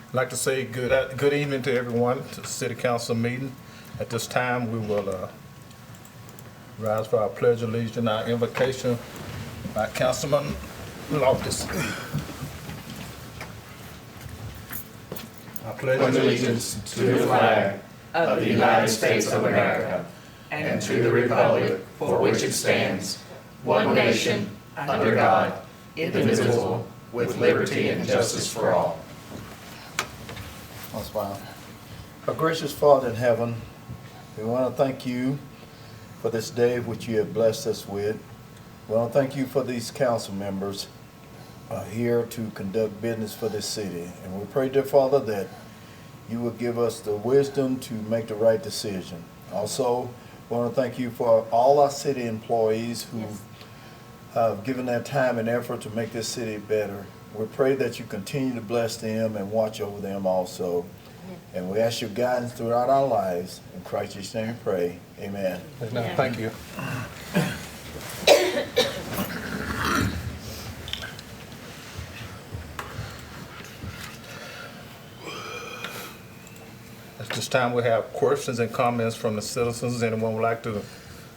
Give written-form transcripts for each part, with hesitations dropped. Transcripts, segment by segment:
I'd like to say good evening to everyone to the City Council meeting. At this time, we will rise for our pledge of allegiance, our invocation by Councilman Loftus. I pledge allegiance to the flag of the United States of America and to the republic for which it stands, one nation, under God, indivisible, with liberty and justice for all. Let's smile. Our gracious Father in heaven, we want to thank you for this day which you have blessed us with. We want to thank you for these council members here to conduct business for this city. And we pray, dear Father, that you will give us the wisdom to make the right decision. Also, we want to thank you for all our city employees who have given their time and effort to make this city better. We pray that you continue to bless them and watch over them also. And we ask your guidance throughout our lives. In Christ's name we pray. Amen. Amen. Thank you. At this time, we have questions and comments from the citizens. Anyone would like to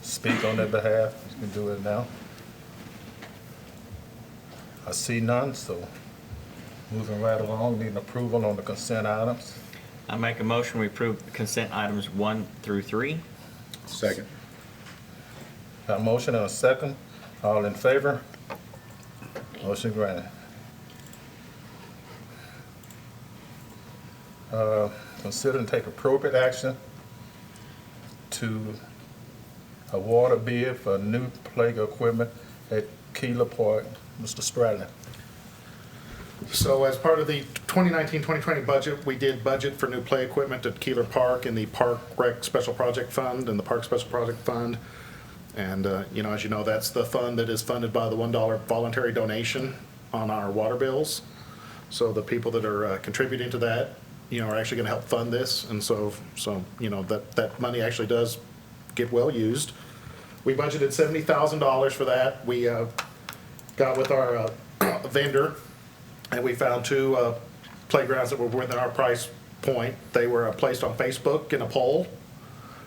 speak on their behalf? You can do it now. I see none, so moving right along, need an approval on the consent items. I make a motion we approve consent items 1 through 3. Second. Got a motion and a second. All in favor? Motion granted. Consider and take appropriate action to award a bid for new play equipment at Keeler Park. Mr. Stradlin. So as part of the 2019-2020 budget, we did budget for new play equipment at Keeler Park in the Park Rec Special Project Fund and the Park Special Project Fund. And, as you know, that's the fund that is funded by the $1 voluntary donation on our water bills. So the people that are contributing to that, are actually going to help fund this. And so that money actually does get well used. We budgeted $70,000 for that. We got with our vendor, and we found two playgrounds that were within our price point. They were placed on Facebook in a poll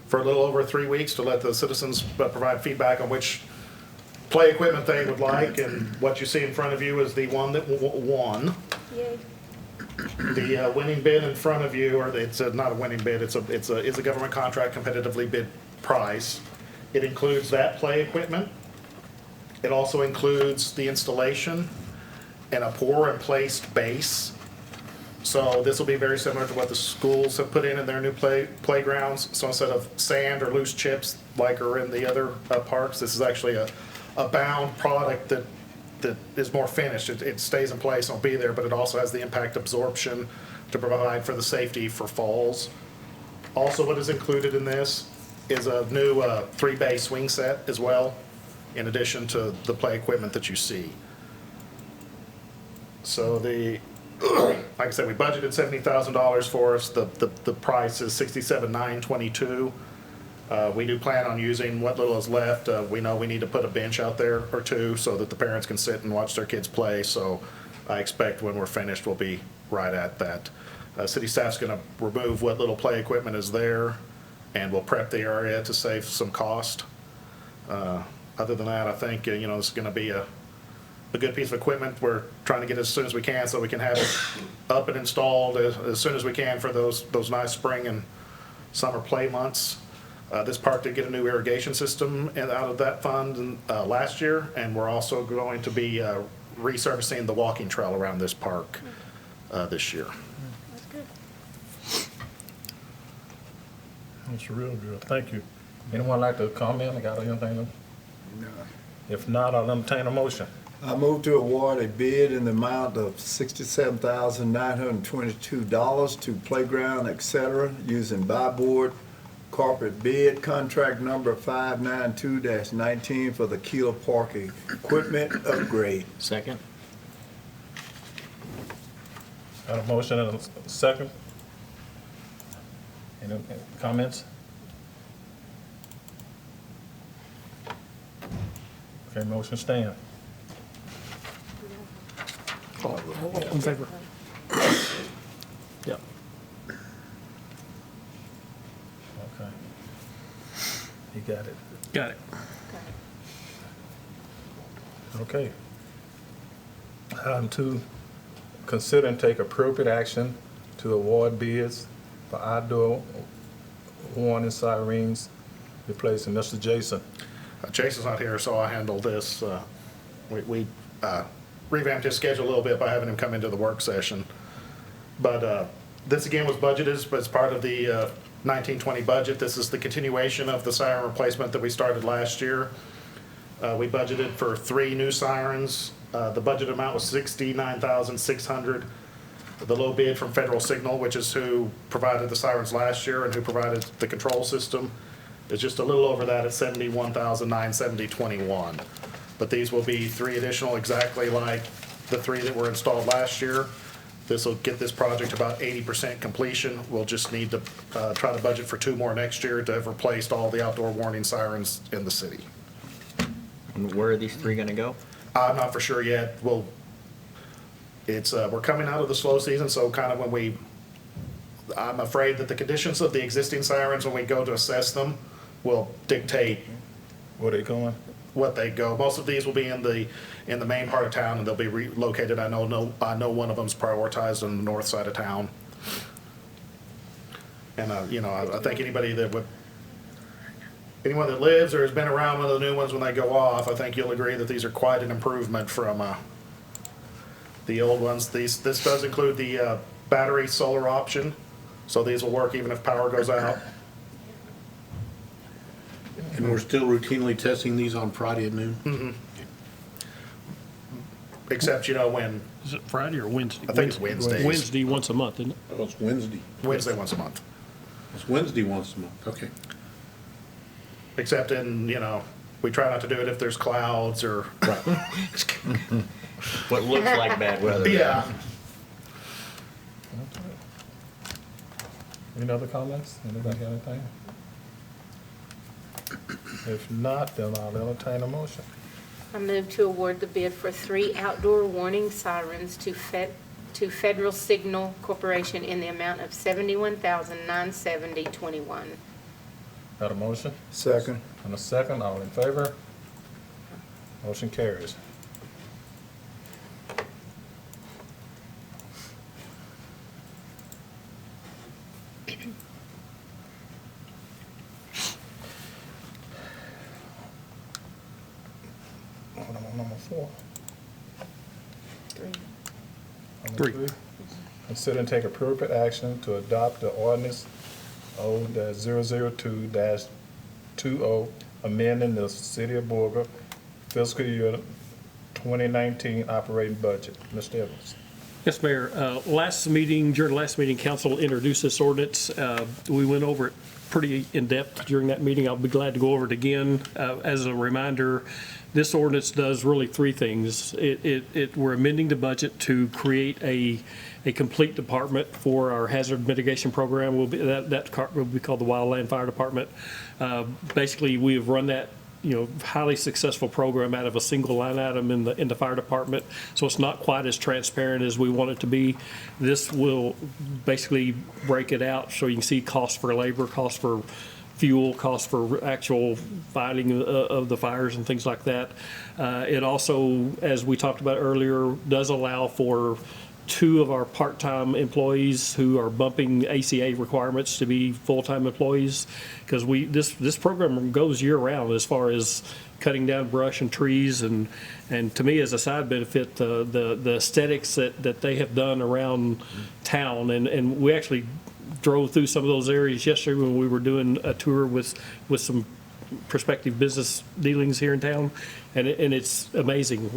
for a little over 3 weeks to let the citizens provide feedback on which play equipment they would like, and what you see in front of you is the one that won. Yay. The winning bid in front of you, or it's not a winning bid, it's a government contract competitively bid price. It includes that play equipment. It also includes the installation and a pour and placed base. So this will be very similar to what the schools have put in their new playgrounds. So instead of sand or loose chips like are in the other parks, this is actually a bound product that is more finished. It stays in place and will be there, but it also has the impact absorption to provide for the safety for falls. Also, what is included in this is a new 3-bay swing set as well, in addition to the play equipment that you see. So like I said, we budgeted $70,000 for us. The price is $67,922. We do plan on using what little is left. We know we need to put a bench out there or two so that the parents can sit and watch their kids play. So I expect when we're finished, we'll be right at that. City staff's going to remove what little play equipment is there, and we'll prep the area to save some cost. Other than that, I think, this is going to be a good piece of equipment. We're trying to get it as soon as we can so we can have it up and installed as soon as we can for those nice spring and summer play months. This park did get a new irrigation system out of that fund last year, and we're also going to be resurfacing the walking trail around this park this year. That's good. That's real good. Thank you. Anyone like to comment? Got anything? No. If not, I'll entertain a motion. I move to award a bid in the amount of $67,922 to Playground, etc., using buy board corporate bid contract number 592-19 for the Keeler Park equipment upgrade. Second. Got a motion and a second. Any comments? Okay, motion stand. In favor. Yep. Okay. You got it. Got it. Okay. Item 2, consider and take appropriate action to award bids for outdoor warning sirens replacing Mr. Jason. Jason's not here, so I handle this. We revamped his schedule a little bit by having him come into the work session. But this again was budgeted as part of the 1920 budget. This is the continuation of the siren replacement that we started last year. We budgeted for 3 new sirens. The budget amount was $69,600. The low bid from Federal Signal, which is who provided the sirens last year and who provided the control system, is just a little over that at $71,970.21. But these will be 3 additional, exactly like the 3 that were installed last year. This will get this project about 80% completion. We'll just need to try to budget for 2 more next year to have replaced all the outdoor warning sirens in the city. And where are these 3 gonna go? I'm not for sure yet. We're coming out of the slow season, so kind of I'm afraid that the conditions of the existing sirens, when we go to assess them, will dictate Where they going? what they go. Most of these will be in the main part of town, and they'll be relocated. I know one of them's prioritized on the north side of town. And I think anyone that lives or has been around one of the new ones when they go off, I think you'll agree that these are quite an improvement from the old ones. This does include the battery solar option, so these will work even if power goes out. And we're still routinely testing these on Friday at noon? Mm-hmm. Except, when, Is it Friday or Wednesday? I think it's Wednesdays. Wednesday once a month, isn't it? Oh, it's Wednesday. Wednesday once a month. It's Wednesday once a month, okay. Except we try not to do it if there's clouds or. What looks like bad weather. Yeah. Any other comments? Anybody got anything? If not, then I'll entertain a motion. I move to award the bid for 3 outdoor warning sirens to Federal Signal Corporation in the amount of $71,970.21. Got a motion? Second. And a second, all in favor? Motion carries. Number 4. 3. Number 3. Consider and take appropriate action to adopt the ordinance O-002-20, amending the City of Borger fiscal year 2019 operating budget. Mr. Evans. Yes, Mayor. During the last meeting, council introduced this ordinance. We went over it pretty in-depth during that meeting. I'll be glad to go over it again. As a reminder, this ordinance does really 3 things. We're amending the budget to create a complete department for our hazard mitigation program. That will be called the Wildland Fire Department. Basically, we have run that highly successful program out of a single line item in the fire department, so it's not quite as transparent as we want it to be. This will basically break it out so you can see cost for labor, cost for fuel, cost for actual fighting of the fires and things like that. It also, as we talked about earlier, does allow for 2 of our part-time employees who are bumping ACA requirements to be full-time employees, because this program goes year-round as far as cutting down brush and trees, and to me, as a side benefit, the aesthetics that they have done around town, and we actually drove through some of those areas yesterday when we were doing a tour with some prospective business dealings here in town, and it's amazing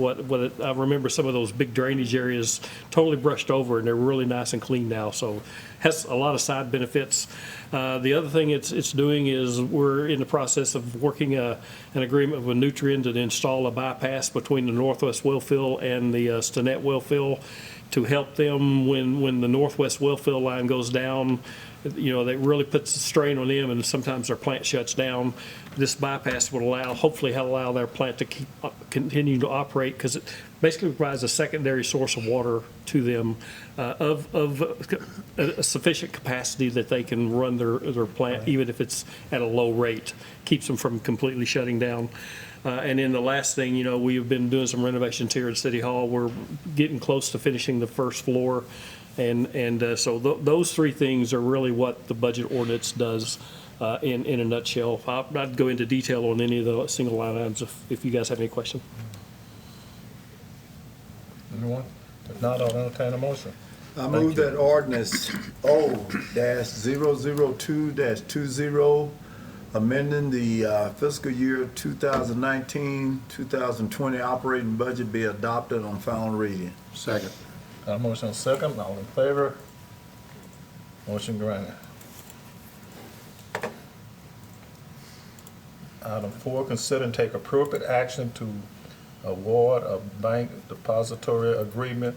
I remember some of those big drainage areas totally brushed over, and they're really nice and clean now, so has a lot of side benefits. The other thing it's doing is we're in the process of working an agreement with Nutrien to install a bypass between the Northwest Wellfield and the Stinnett Wellfield to help them when the Northwest Wellfield line goes down. You know, that really puts a strain on them, and sometimes their plant shuts down. This bypass would hopefully allow their plant to continue to operate, because it basically provides a secondary source of water to them of a sufficient capacity that they can run their plant, even if it's at a low rate. Keeps them from completely shutting down. And then the last thing, you know, we have been doing some renovations here at City Hall. We're getting close to finishing the first floor. And so those three things are really what the budget ordinance does in a nutshell. I'll not go into detail on any of the single line items if you guys have any question. Anyone? If not, I'll entertain a motion. I move that ordinance O-002-20, amending the fiscal year 2019-2020 operating budget be adopted on final reading. Second. Got a motion second, all in favor? Motion granted. Item 4, consider and take appropriate action to award a bank depository agreement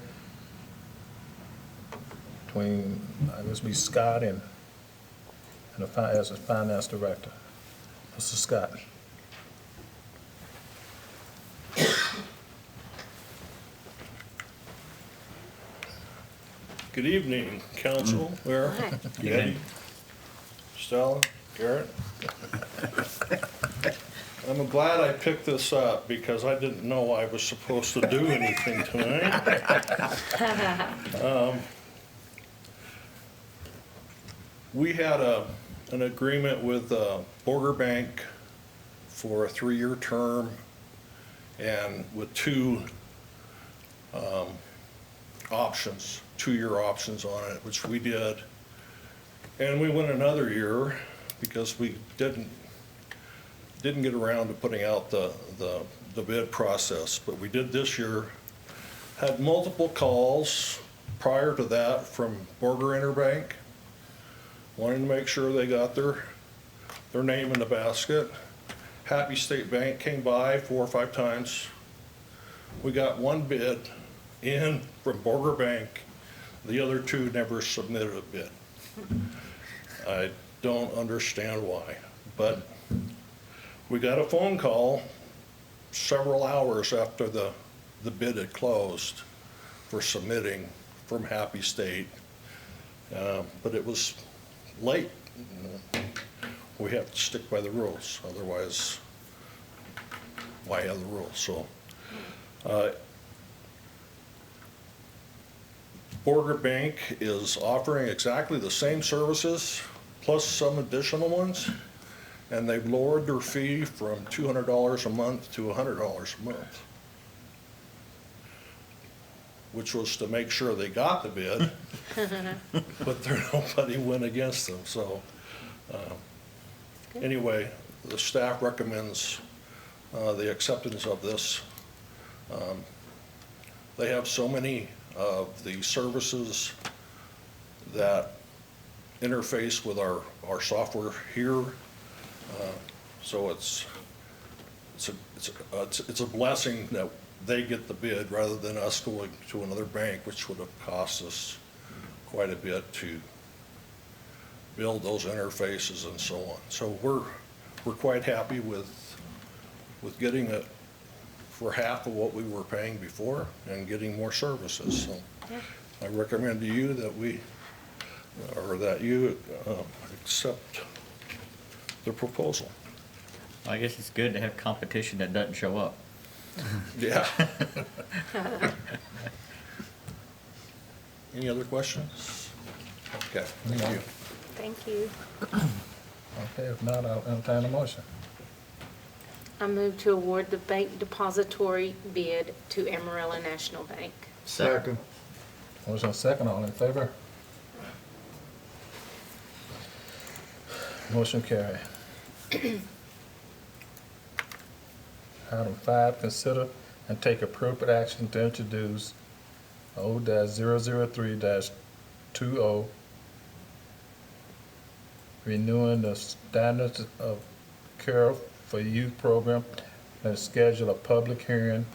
between, I guess, be Scott and as a finance director. Mr. Scott. Good evening, council, Mayor, Eddie, Stella, Garrett. I'm glad I picked this up because I didn't know I was supposed to do anything tonight. We had an agreement with Borger Bank for a 3-year term and with 2 options, 2-year options on it, which we did. And we went another year because we didn't get around to putting out the bid process, but we did this year. Had multiple calls prior to that from Borger Interbank, wanting to make sure they got their name in the basket. Happy State Bank came by 4 or 5 times. We got 1 bid in from Borger Bank. The other 2 never submitted a bid. I don't understand why, but we got a phone call several hours after the bid had closed for submitting from Happy State, but it was late. We have to stick by the rules, otherwise why have the rules? So Borger Bank is offering exactly the same services plus some additional ones, and they've lowered their fee from $200 a month to $100 a month, which was to make sure they got the bid, but nobody went against them. So anyway, the staff recommends the acceptance of this. They have so many of the services that interface with our software here. So it's a blessing that they get the bid rather than us going to another bank, which would have cost us quite a bit to build those interfaces and so on. So we're quite happy with getting it for half of what we were paying before and getting more services. So I recommend to you that you accept the proposal. I guess it's good to have competition that doesn't show up. Yeah. Any other questions? Okay, thank you. Thank you. Okay, if not, I'll entertain a motion. I move to award the bank depository bid to Amarillo National Bank. Second. Motion second, all in favor? Motion carried. Item 5, consider and take appropriate action to introduce O-003-20 renewing the standards of care for youth program and schedule a public hearing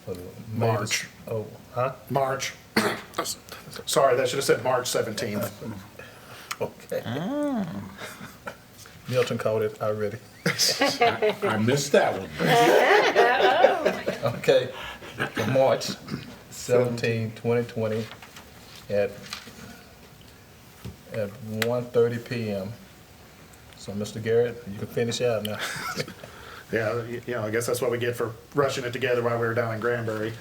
for the March. Oh, huh? March. Sorry, that should have said March 17th. Okay. Milton called it already. I missed that one. Okay, for March 17, 2020 at 1:30 PM. So, Mr. Garrett, you can finish out now. Yeah, I guess that's what we get for rushing it together while we were down in Granbury.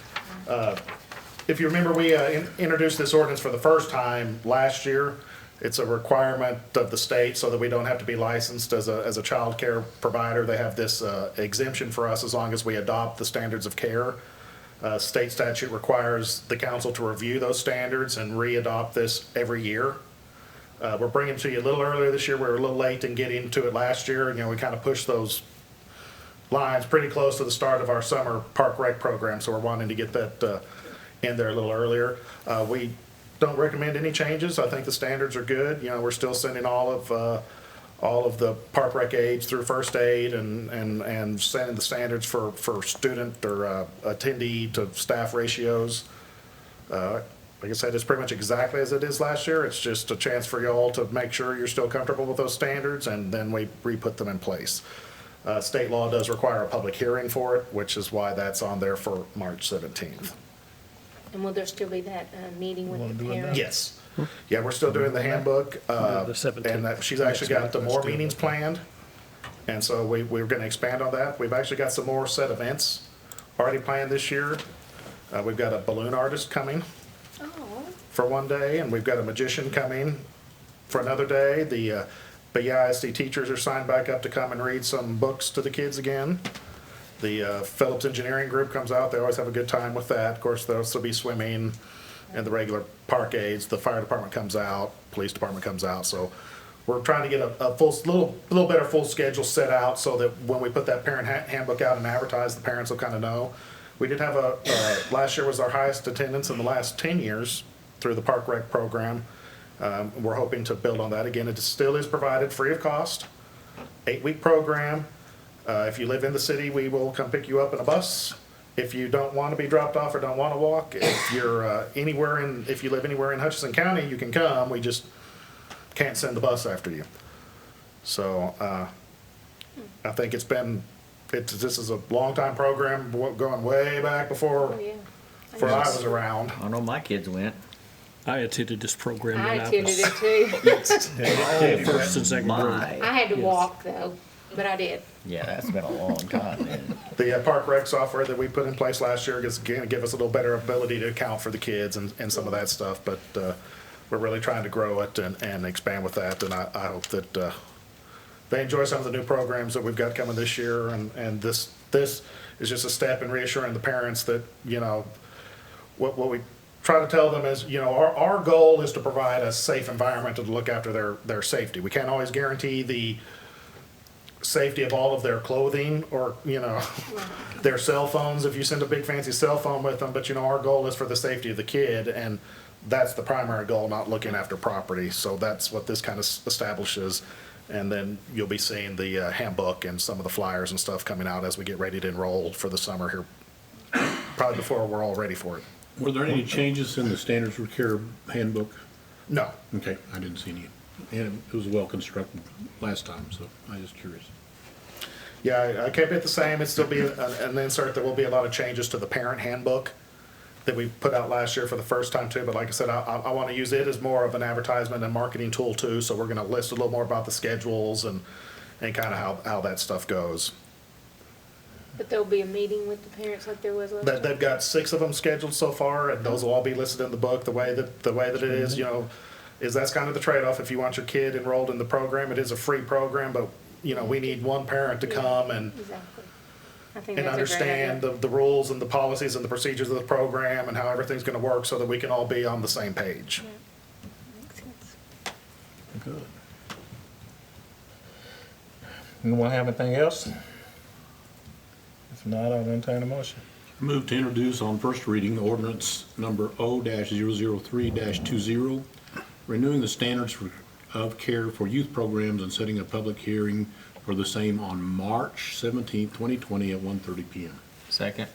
If you remember, we introduced this ordinance for the first time last year. It's a requirement of the state so that we don't have to be licensed as a child care provider. They have this exemption for us as long as we adopt the standards of care. State statute requires the council to review those standards and re-adopt this every year. We're bringing it to you a little earlier this year. We were a little late in getting to it last year, and we kind of pushed those lines pretty close to the start of our summer park rec program, so we're wanting to get that in there a little earlier. We don't recommend any changes. I think the standards are good. We're still sending all of the park rec aides through first aid and sending the standards for student or attendee to staff ratios. Like I said, it's pretty much exactly as it is last year. It's just a chance for y'all to make sure you're still comfortable with those standards, and then we re-put them in place. State law does require a public hearing for it, which is why that's on there for March 17th. And will there still be that meeting with the parents? Yes. Yeah, we're still doing the handbook. The 17th. And she's actually got the more meetings planned. And so we're going to expand on that. We've actually got some more set events already planned this year. We've got a balloon artist coming Oh, for one day, and we've got a magician coming for another day. The ISD teachers are signed back up to come and read some books to the kids again. The Phillips Engineering Group comes out. They always have a good time with that. Of course, there'll still be swimming and the regular park aides. The fire department comes out, police department comes out. So we're trying to get a little better full schedule set out so that when we put that parent handbook out and advertise, the parents will kind of know. We did have last year was our highest attendance in the last 10 years through the park rec program. We're hoping to build on that again. It still is provided free of cost, 8-week program. If you live in the city, we will come pick you up in a bus. If you don't want to be dropped off or don't want to walk, if you're if you live anywhere in Hutchinson County, you can come. We just can't send the bus after you. So I think this is a long time program going way back before oh, yeah. I was around. I know my kids went. I attended this program I when I attended was it too. first and second grade. My. I had to walk though, but I did. Yeah, that's been a long time, man. The park rec software that we put in place last year is going to give us a little better ability to account for the kids and some of that stuff. But we're really trying to grow it and expand with that. And I hope that they enjoy some of the new programs that we've got coming this year. And this is just a step in reassuring the parents that, what we try to tell them is, our goal is to provide a safe environment to look after their safety. We can't always guarantee the safety of all of their clothing or, their cell phones if you send a big fancy cell phone with them. But, our goal is for the safety of the kid, and that's the primary goal, not looking after property. So that's what this kind of establishes. And then you'll be seeing the handbook and some of the flyers and stuff coming out as we get ready to enroll for the summer here, probably before we're all ready for it. Were there any changes in the standards of care handbook? No. Okay, I didn't see any. And it was well constructed last time, so I was curious. Yeah, I kept it the same. It'd still be an insert. There will be a lot of changes to the parent handbook that we put out last year for the first time too. But like I said, I want to use it as more of an advertisement and marketing tool too. So we're going to list a little more about the schedules and kind of how that stuff goes. But there'll be a meeting with the parents like there was last time? They've got 6 of them scheduled so far, and those will all be listed in the book. The way that it is, is that's kind of the trade-off. If you want your kid enrolled in the program, it is a free program, but we need one parent to come and Exactly. I think and that's a great understand idea. the rules and the policies and the procedures of the program and how everything's going to work so that we can all be on the same page. Makes sense. Good. Anyone have anything else? If not, I'll entertain a motion. Move to introduce on first reading ordinance number O-003-20, renewing the standards of care for youth programs and setting a public hearing for the same on March 17th, 2020 at 1:30 PM. Second.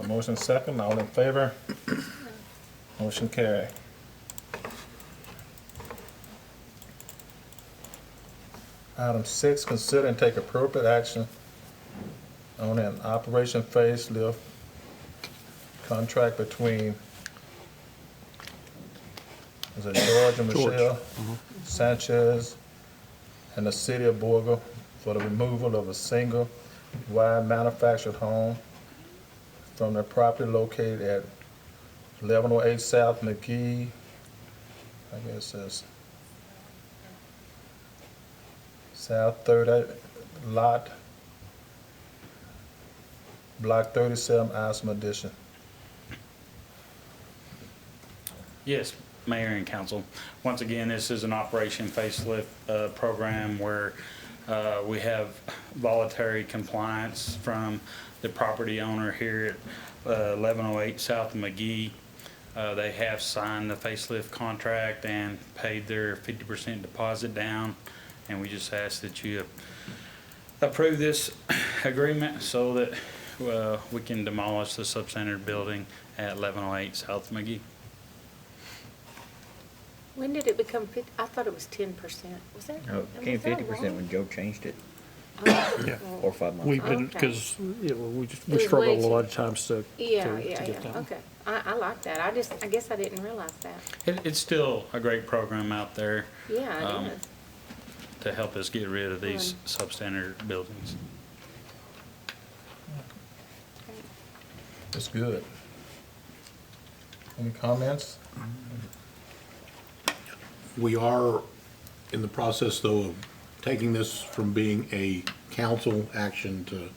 A motion second, all in favor? Motion carry. Item 6, consider and take appropriate action on an Operation Facelift contract between, is it George and Michelle Sanchez and the city of Borger for the removal of a single wide manufactured home from their property located at 1108 South McGee, I guess it's South Third Lot, Block 37, Isom Edition. Yes, Mayor and Council. Once again, this is an Operation Facelift program where we have voluntary compliance from the property owner here at 1108 South McGee. They have signed the facelift contract and paid their 50% deposit down, and we just ask that you approve this agreement so that we can demolish the substandard building at 1108 South McGee. When did it become 50? I thought it was 10%. Was that? No, it became 50% when Joe changed it, Yeah. 4 or 5 months We've ago. been, Okay. because, you know, we was struggle way a lot too- of times to Yeah, to yeah, get yeah, that. okay. I like that. I guess I didn't realize that. It's still a great program out there Yeah, it is. to help us get rid of these substandard buildings. It's good. Any comments? We are in the process, though, of taking this from being a council action to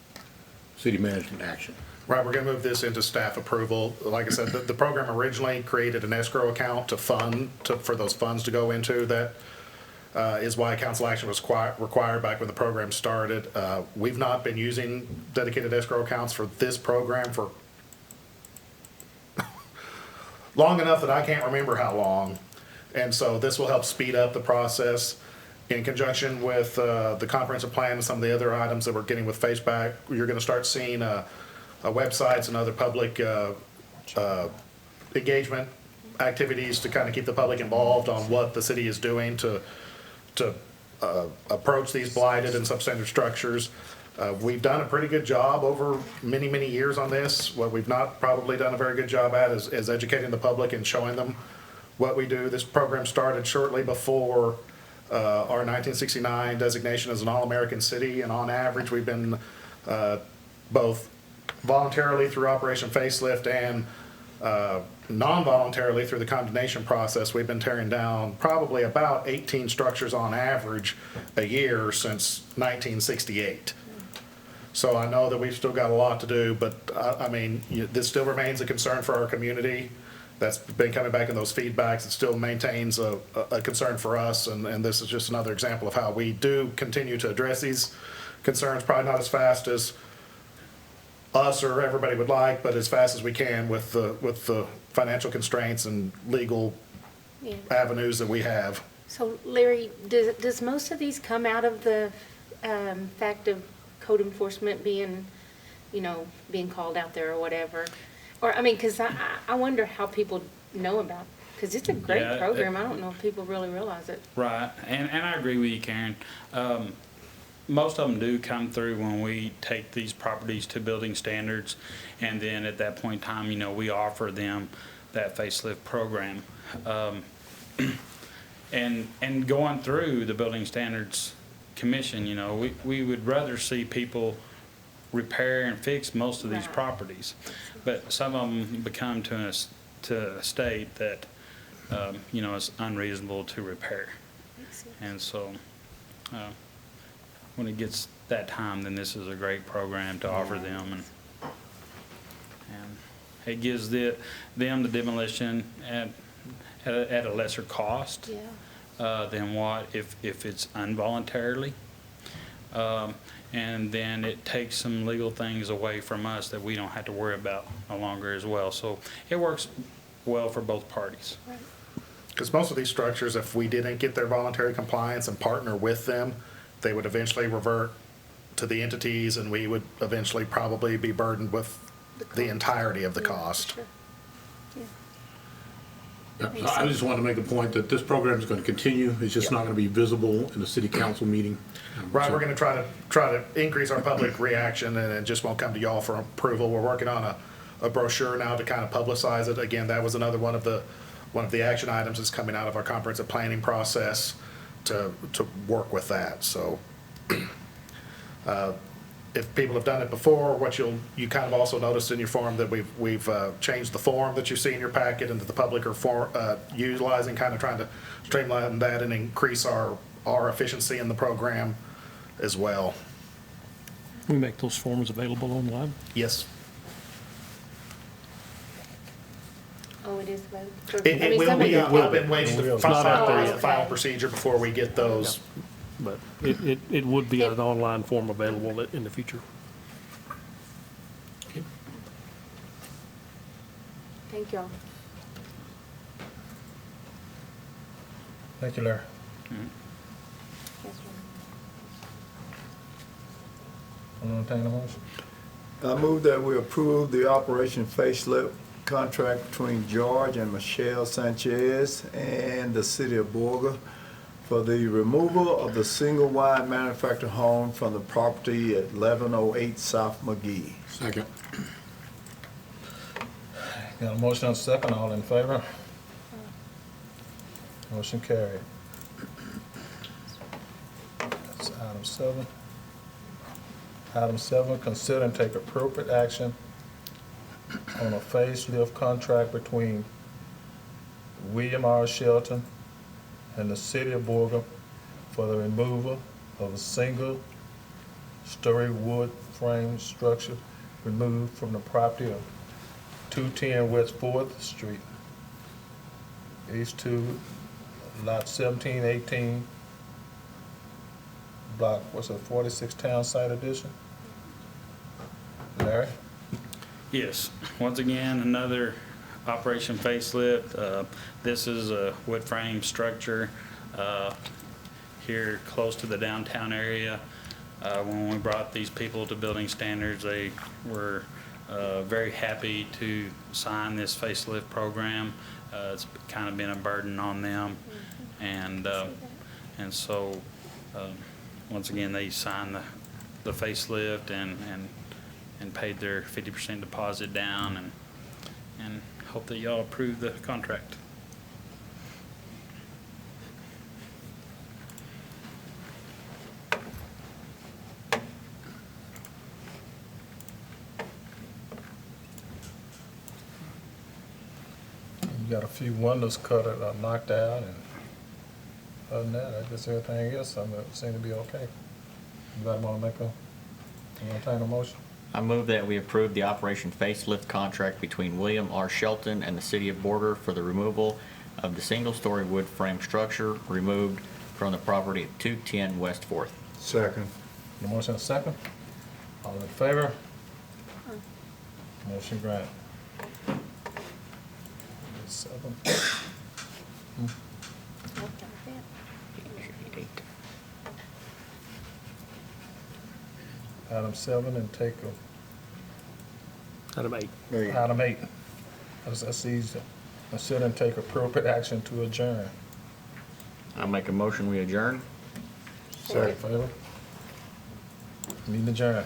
city management action. Right, we're gonna move this into staff approval. Like I said, the program originally created an escrow account for those funds to go into. That is why council action was required back when the program started. We've not been using dedicated escrow accounts for this program for long enough that I can't remember how long. And so this will help speed up the process. In conjunction with the comprehensive plan and some of the other items that we're getting with FaceBack, you're gonna start seeing websites and other public engagement activities to kind of keep the public involved on what the city is doing to approach these blighted and substandard structures. We've done a pretty good job over many, many years on this. What we've not probably done a very good job at is educating the public and showing them what we do. This program started shortly before our 1969 designation as an all-American city, and on average, we've been both voluntarily through Operation Facelift and non-voluntarily through the condemnation process, we've been tearing down probably about 18 structures on average a year since 1968. So I know that we've still got a lot to do, but I mean, this still remains a concern for our community. That's been coming back in those feedbacks. It still maintains a concern for us, and this is just another example of how we do continue to address these concerns, probably not as fast as us or everybody would like, but as fast as we can with the financial constraints and legal Yeah. avenues that we have. So Larry, does most of these come out of the fact of code enforcement being, being called out there or whatever? Or, I mean, because I wonder how people know about it, because it's a great Yeah, program. I don't know if people really realize it. Right, and I agree with you, Karen. Most of them do come through when we take these properties to building standards, and then at that point in time, we offer them that facelift program. And going through the Building Standards Commission, we would rather see people repair and fix most of these Right. properties. But some of them become to a state that, it's unreasonable to repair. And so, when it gets that time, then this is a great program to offer them, and it gives them the demolition at a lesser cost than what if it's involuntarily. And then it takes some legal things away from us that we don't have to worry about no longer as well. So it works well for both parties. Because most of these structures, if we didn't get their voluntary compliance and partner with them, they would eventually revert to the entities, and we would eventually probably be burdened with the entirety of the cost. Sure. Yeah, so I just wanted to make a point that this program is going to continue. It's just not going to be visible in the city council meeting. Right, we're gonna try to increase our public reaction, and it just won't come to y'all for approval. We're working on a brochure now to kind of publicize it. Again, that was another one of the action items that's coming out of our comprehensive planning process to work with that, so. If people have done it before, what you kind of also noticed in your form that we've changed the form that you see in your packet, and that the public are utilizing, kind of trying to streamline that and increase our efficiency in the program as well. We make those forms available online. Yes. Oh, it is voted. It will be, I've been waiting to It's not find out there out yet. the final procedure before we get those. But it would be an online form available in the future. Thank y'all. Thank you, Larry. Yes, sir. I'm gonna entertain a motion. I move that we approve the Operation Facelift contract between George and Michelle Sanchez and the city of Borger for the removal of the single-wide manufactured home from the property at 1108 South McGee. Second. Got a motion and a second, all in favor? Motion carried. That's item 7. Item 7, consider and take appropriate action on a facelift contract between William R. Shelton and the city of Borger for the removal of a single-story wood frame structure removed from the property of 210 West 4th Street, East 2, Lot 1718, Block, 46 Town Site Edition. Larry? Yes, once again, another Operation Facelift. This is a wood frame structure here close to the downtown area. When we brought these people to building standards, they were very happy to sign this facelift program. It's kind of been a burden on them, and so once again, they signed the facelift and paid their 50% deposit down, and hope that y'all approve the contract. You got a few windows cut or knocked out, and other than that, I guess everything else seemed to be okay. Anybody want to entertain a motion? I move that we approve the Operation Facelift contract between William R. Shelton and the city of Borger for the removal of the single-story wood frame structure removed from the property at 210 West 4th. Second. The motion and a second. All in favor? Motion granted. 7. Item 7, and take Item 8. item 8. That's easy. Consider and take appropriate action to adjourn. I'll make a motion, we adjourn. All in favor? Meeting adjourned.